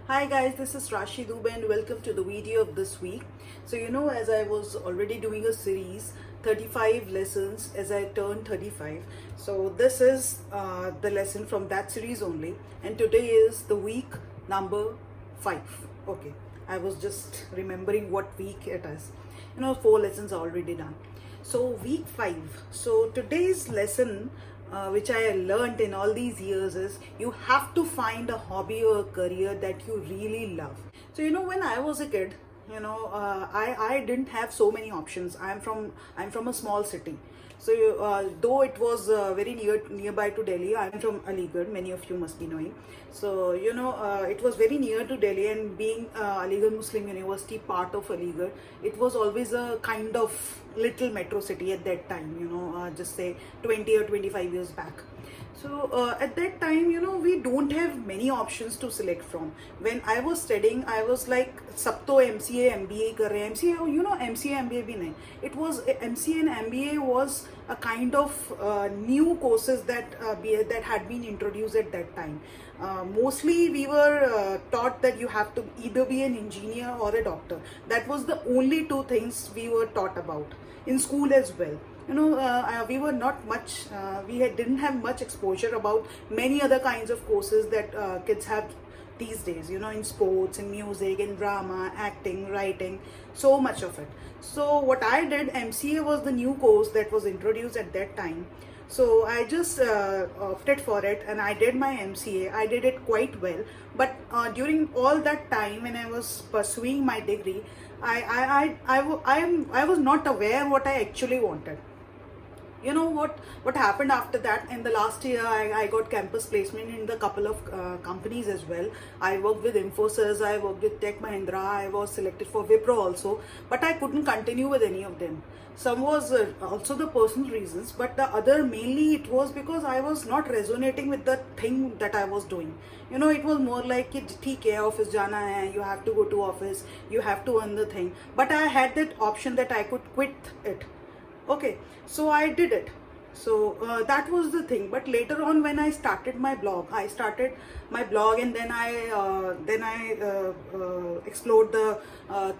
Hi guys, this is Rashi Dubey and welcome to the video of this week. So as I was already doing a series, 35 lessons as I turned 35. So this is the lesson from that series only, and today is the week number 5. Okay, I was just remembering what week it is. 4 lessons are already done. So week 5. So today's lesson which I learned in all these years is you have to find a hobby or a career that you really love. So when I was a kid, I didn't have so many options. I'm from a small city. So though it was very nearby to Delhi, I'm from Aligarh. Many of you must be knowing. So it was very near to Delhi, and being Aligarh Muslim University part of Aligarh, it was always a kind of little metro city at that time. Just say 20 or 25 years back. So at that time, we don't have many options to select from. When I was studying, I was like, सब तो MCA MBA कर रहे हैं. MCA, MCA MBA भी नहीं. It was MCA and MBA was a kind of new courses that had been introduced at that time. Mostly we were taught that you have to either be an engineer or a doctor. That was the only two things we were taught about in school as well. We were not much, didn't have much exposure about many other kinds of courses that kids have these days, in sports, in music, in drama, acting, writing, so much of it. So what I did, MCA was the new course that was introduced at that time. So I just opted for it and I did my MCA. I did it quite well. But during all that time when I was pursuing my degree, I was not aware what I actually wanted. What happened after that. In the last year, I got campus placement in the couple of companies as well. I worked with Infosys, I worked with Tech Mahindra, I was selected for Wipro also, but I couldn't continue with any of them. Some was also the personal reasons, but the other mainly it was because I was not resonating with the thing that I was doing. It was more like कि ठीक है, office जाना है, you have to go to office, you have to earn the thing. But I had that option that I could quit it. Okay, so I did it. So that was the thing. But later on, when I started my blog, and then I explored the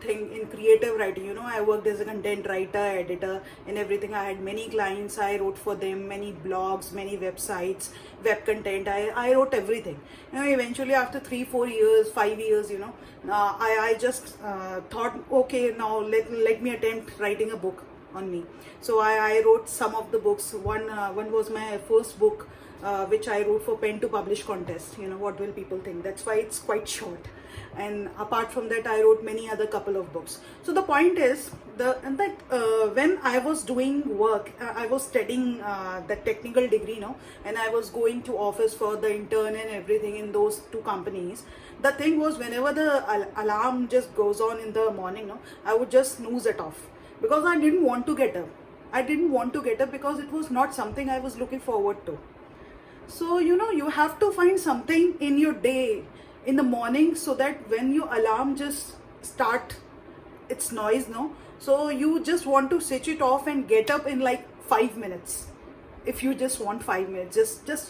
thing in creative writing. I worked as a content writer, editor, and everything. I had many clients. I wrote for them, many blogs, many websites, web content. I wrote everything. Eventually after 3-4 years, 5 years, I just thought, okay, now let me attempt writing a book on me. So I wrote some of the books. One was my first book, which I wrote for pen to publish contest. What will people think? That's why it's quite short. And apart from that, I wrote many other couple of books. So the point is, when I was doing work, I was studying the technical degree, and I was going to office for the intern and everything in those two companies. The thing was, whenever the alarm just goes on in the morning, I would just snooze it off. Because I didn't want to get up. I didn't want to get up because it was not something I was looking forward to. So, you have to find something in your day, in the morning, so that when your alarm just start its noise, so you just want to switch it off and get up in like 5 minutes. If you just want 5 minutes,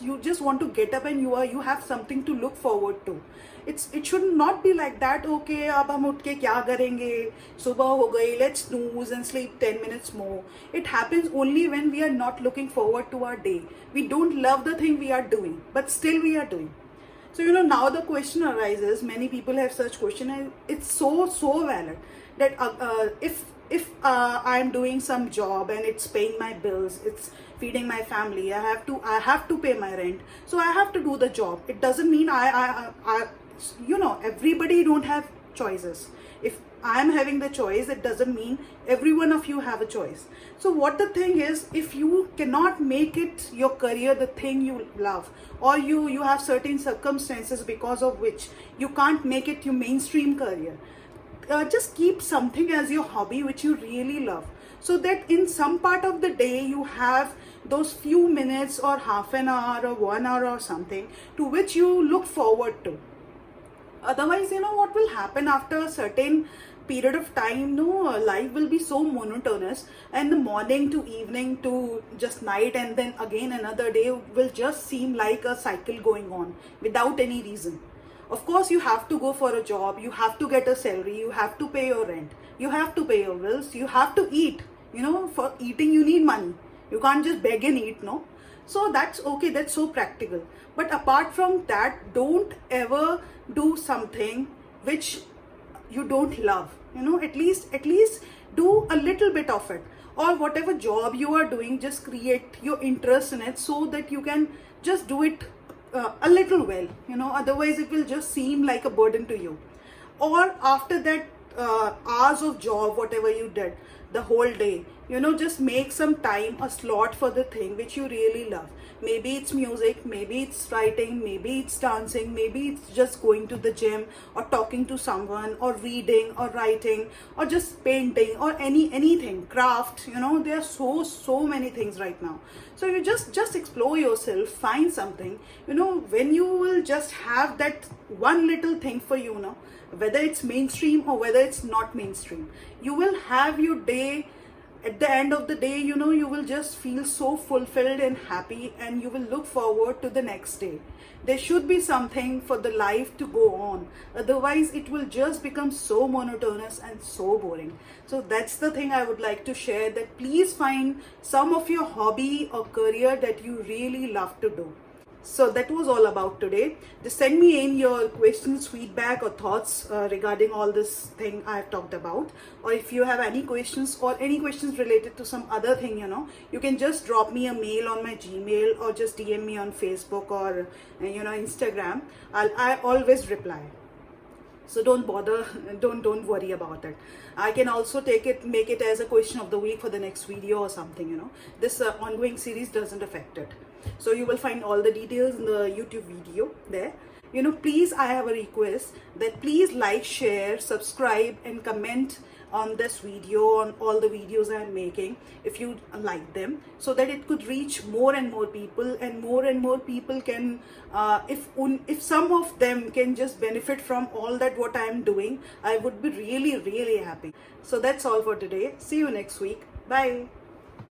you just want to get up and you have something to look forward to. It should not be like that. Okay, अब हम उठ के क्या करेंगे, सुबह हो गई, let's snooze and sleep 10 minutes more. It happens only when we are not looking forward to our day. We don't love the thing we are doing, but still we are doing. So now the question arises. Many people have such question, and it's so valid that if I'm doing some job and it's paying my bills, it's feeding my family, I have to pay my rent, so I have to do the job. It doesn't mean everybody don't have choices. If I'm having the choice, it doesn't mean every one of you have a choice. So what the thing is, if you cannot make it your career, the thing you love, or you have certain circumstances because of which you can't make it your mainstream career, just keep something as your hobby which you really love, so that in some part of the day you have those few minutes or half an hour or 1 hour or something to which you look forward to. Otherwise, what will happen after a certain period of time, life will be so monotonous, and the morning to evening to just night and then again another day will just seem like a cycle going on without any reason. Of course, you have to go for a job, you have to get a salary, you have to pay your rent, you have to pay your bills, you have to eat. For eating, you need money. You can't just beg and eat, no? So that's okay, that's so practical. But apart from that, don't ever do something which you don't love. At least do a little bit of it. Or whatever job you are doing, just create your interest in it so that you can just do it a little well. Otherwise it will just seem like a burden to you. Or after that hours of job, whatever you did the whole day, just make some time, a slot for the thing which you really love. Maybe it's music, maybe it's writing, maybe it's dancing, maybe it's just going to the gym, or talking to someone, or reading, or writing, or just painting, or anything, craft. There are so many things right now. So you just explore yourself, find something. When you will just have that one little thing for you, whether it's mainstream or whether it's not mainstream, you will have your day. At the end of the day, you will just feel so fulfilled and happy, and you will look forward to the next day. There should be something for the life to go on. Otherwise, it will just become so monotonous and so boring. So that's the thing I would like to share, that please find some of your hobby or career that you really love to do. So that was all about today. Just send me in your questions, feedback, or thoughts regarding all this thing I have talked about. Or if you have any questions, or any questions related to some other thing, you can just drop me a mail on my Gmail, or just DM me on Facebook, or Instagram. I always reply. So don't bother, don't worry about it. I can also make it as a question of the week for the next video or something. This ongoing series doesn't affect it. So you will find all the details in the YouTube video there. Please, I have a request that please like, share, subscribe, and comment on this video, on all the videos I am making, if you like them, so that it could reach more and more people, and more people can, if some of them can just benefit from all that what I am doing, I would be really happy. So that's all for today. See you next week. Bye.